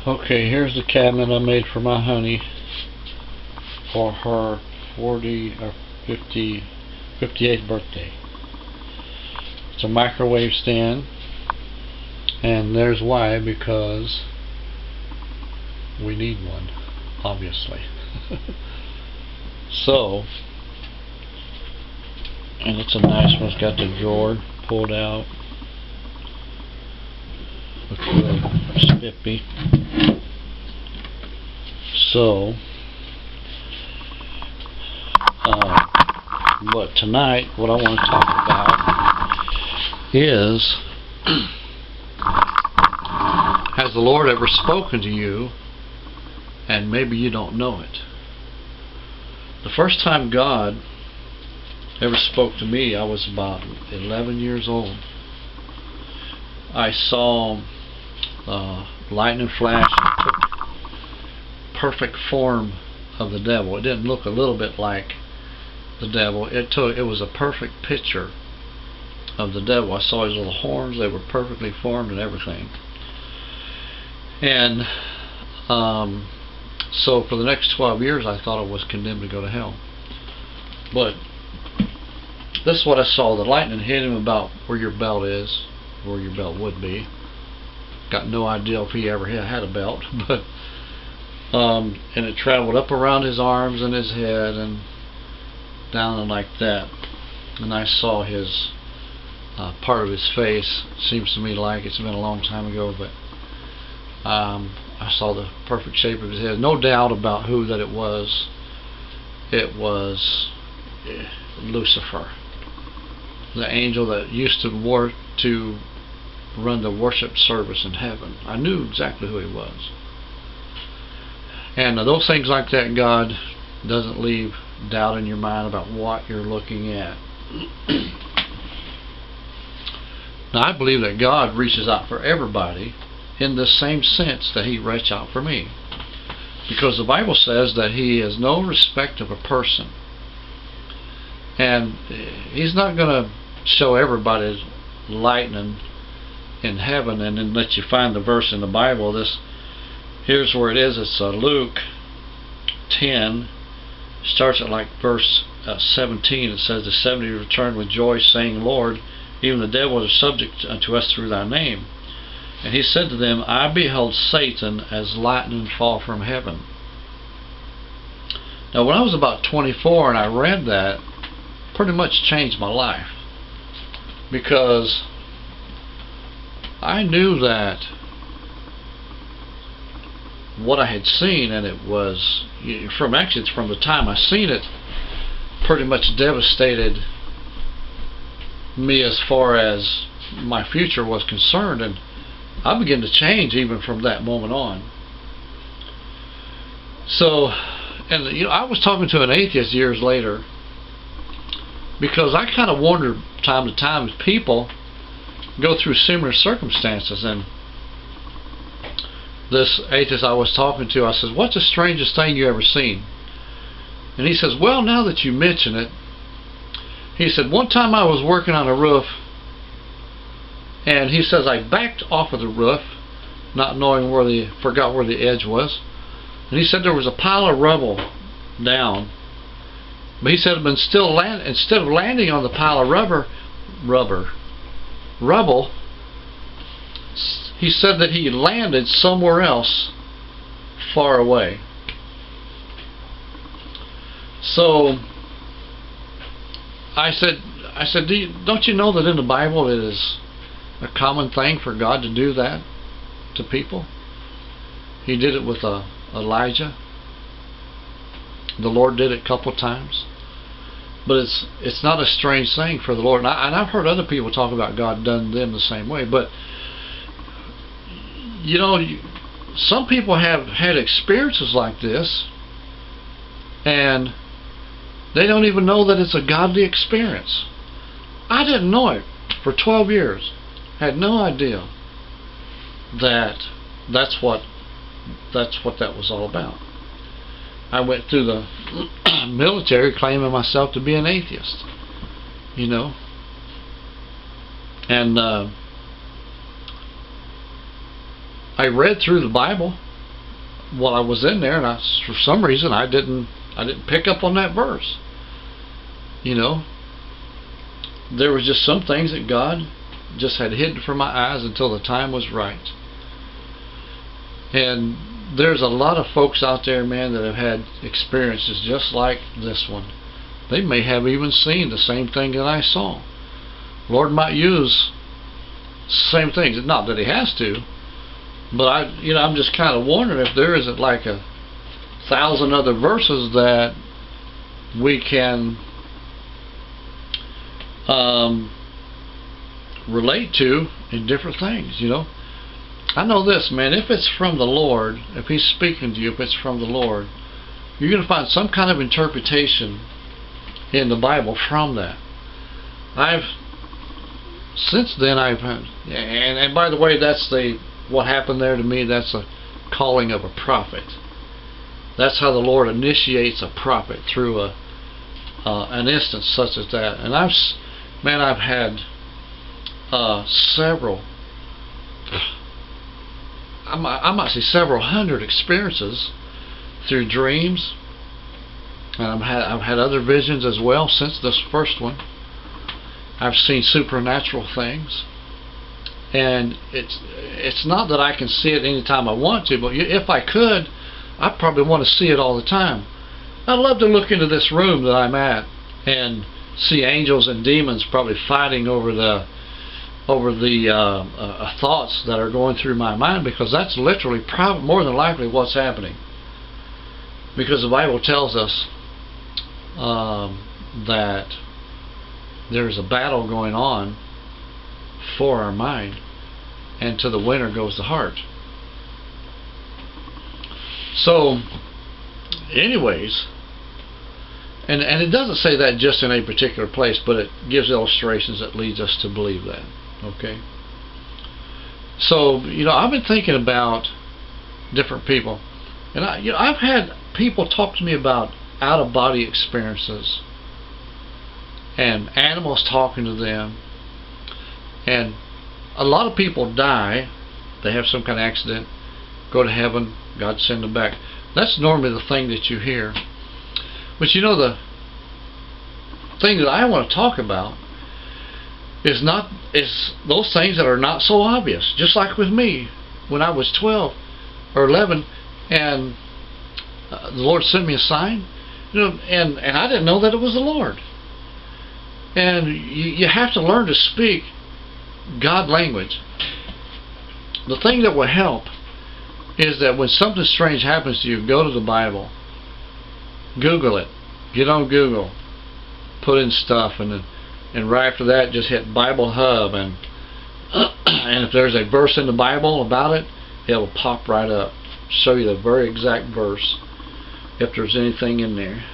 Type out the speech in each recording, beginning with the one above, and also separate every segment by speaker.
Speaker 1: Okay, here's the cabinet I made for my honey for her 40 or 50, 58th birthday. It's a microwave stand, and there's why, because we need one, obviously. So, and it's a nice one. It's got the drawer pulled out. Looks real spiffy. So, but tonight, what I want to talk about is, has the Lord ever spoken to you, and maybe you don't know it? The first time God ever spoke to me, I was about 11 years old. I saw lightning flash and took perfect form of the devil. It didn't look a little bit like the devil. It was a perfect picture of the devil. I saw his little horns. They were perfectly formed and everything. And so for the next 12 years I thought I was condemned to go to hell. But this is what I saw. The lightning hit him about where your belt is, where your belt would be. Got no idea if he ever had a belt, but and it traveled up around his arms and his head and down and like that. And I saw his part of his face. Seems to me like it's been a long time ago, but I saw the perfect shape of his head. No doubt about who that it was. It was Lucifer, the angel that used to run the worship service in heaven. I knew exactly who he was. And those things like that, God doesn't leave doubt in your mind about what you're looking at. Now, I believe that God reaches out for everybody in the same sense that he reached out for me, because the Bible says that he is no respect of a person, and he's not going to show everybody lightning in heaven and then let you find the verse in the Bible. Here's where it is. It's Luke 10, starts at like verse 17. It says, the 70 returned with joy, saying, Lord, even the devil is subject unto us through thy name. And he said to them, I beheld Satan as lightning fall from heaven. Now, when I was about 24 and I read that, pretty much changed my life, because I knew that what I had seen, and it was it's from the time I seen it, pretty much devastated me as far as my future was concerned, and I began to change even from that moment on. So, and I was talking to an atheist years later, because I kind of wondered time to time if people go through similar circumstances. And this atheist I was talking to, I said, what's the strangest thing you ever seen? And he says, well, now that you mention it, he said, one time I was working on a roof, and he says I backed off of the roof, not knowing forgot where the edge was. And he said there was a pile of rubble down, but he said instead of landing on the pile of rubble, he said that he landed somewhere else far away. So I said, don't you know that in the Bible it is a common thing for God to do that to people? He did it with Elijah. The Lord did it a couple of times. But it's not a strange thing for the Lord. And I've heard other people talk about God done them the same way. But some people have had experiences like this, and they don't even know that it's a godly experience. I didn't know it for 12 years. Had no idea that that's what that was all about. I went through the military claiming myself to be an atheist, and I read through the Bible, while I was in there, and for some reason I didn't pick up on that verse. You know, there was just some things that God just had hidden from my eyes until the time was right. And there's a lot of folks out there, man, that have had experiences just like this one. They may have even seen the same thing that I saw. Lord might use same things. Not that He has to, but I'm just kind of wondering if there isn't like 1,000 other verses that we can relate to in different things. You know, I know this, man. If it's from the Lord, if He's speaking to you, if it's from the Lord, you're going to find some kind of interpretation in the Bible from that. Since then I've had, and by the way, that's what happened there to me. That's a calling of a prophet. That's how the Lord initiates a prophet, through an instance such as that. And I've had several, I might say several hundred experiences through dreams, and I've had other visions as well since this first one. I've seen supernatural things, and it's not that I can see it anytime I want to, but if I could, I probably want to see it all the time. I'd love to look into this room that I'm at and see angels and demons probably fighting over the thoughts that are going through my mind, because that's literally more than likely what's happening. Because the Bible tells us that there's a battle going on for our mind, and to the winner goes the heart. So anyways, and it doesn't say that just in a particular place, but it gives illustrations that leads us to believe that. Okay, so I've been thinking about different people, and I've had people talk to me about out-of-body experiences and animals talking to them. And a lot of people die, they have some kind of accident, go to heaven, God send them back. That's normally the thing that you hear. But the thing that I want to talk about is those things that are not so obvious. Just like with me, when I was 12 or 11, and the Lord sent me a sign, and I didn't know that it was the Lord. And you have to learn to speak God language. The thing that will help is that when something strange happens to you, go to the Bible, Google it, get on Google, put in stuff, and right after that just hit Bible Hub, and if there's a verse in the Bible about it, it'll pop right up, show you the very exact verse, if there's anything in there.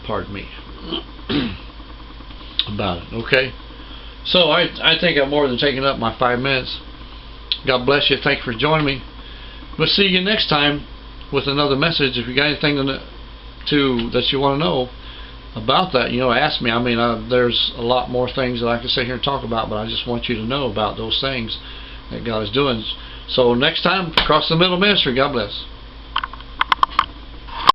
Speaker 1: Pardon me. About it. Okay, so I think I'm more than taking up my 5 minutes. God bless you. Thank you for joining me. We'll see you next time with another message. If you got anything that you want to know about that, ask me. I mean, there's a lot more things that I can sit here and talk about, but I just want you to know about those things that God is doing. So next time, Across the Middle Ministry. God bless.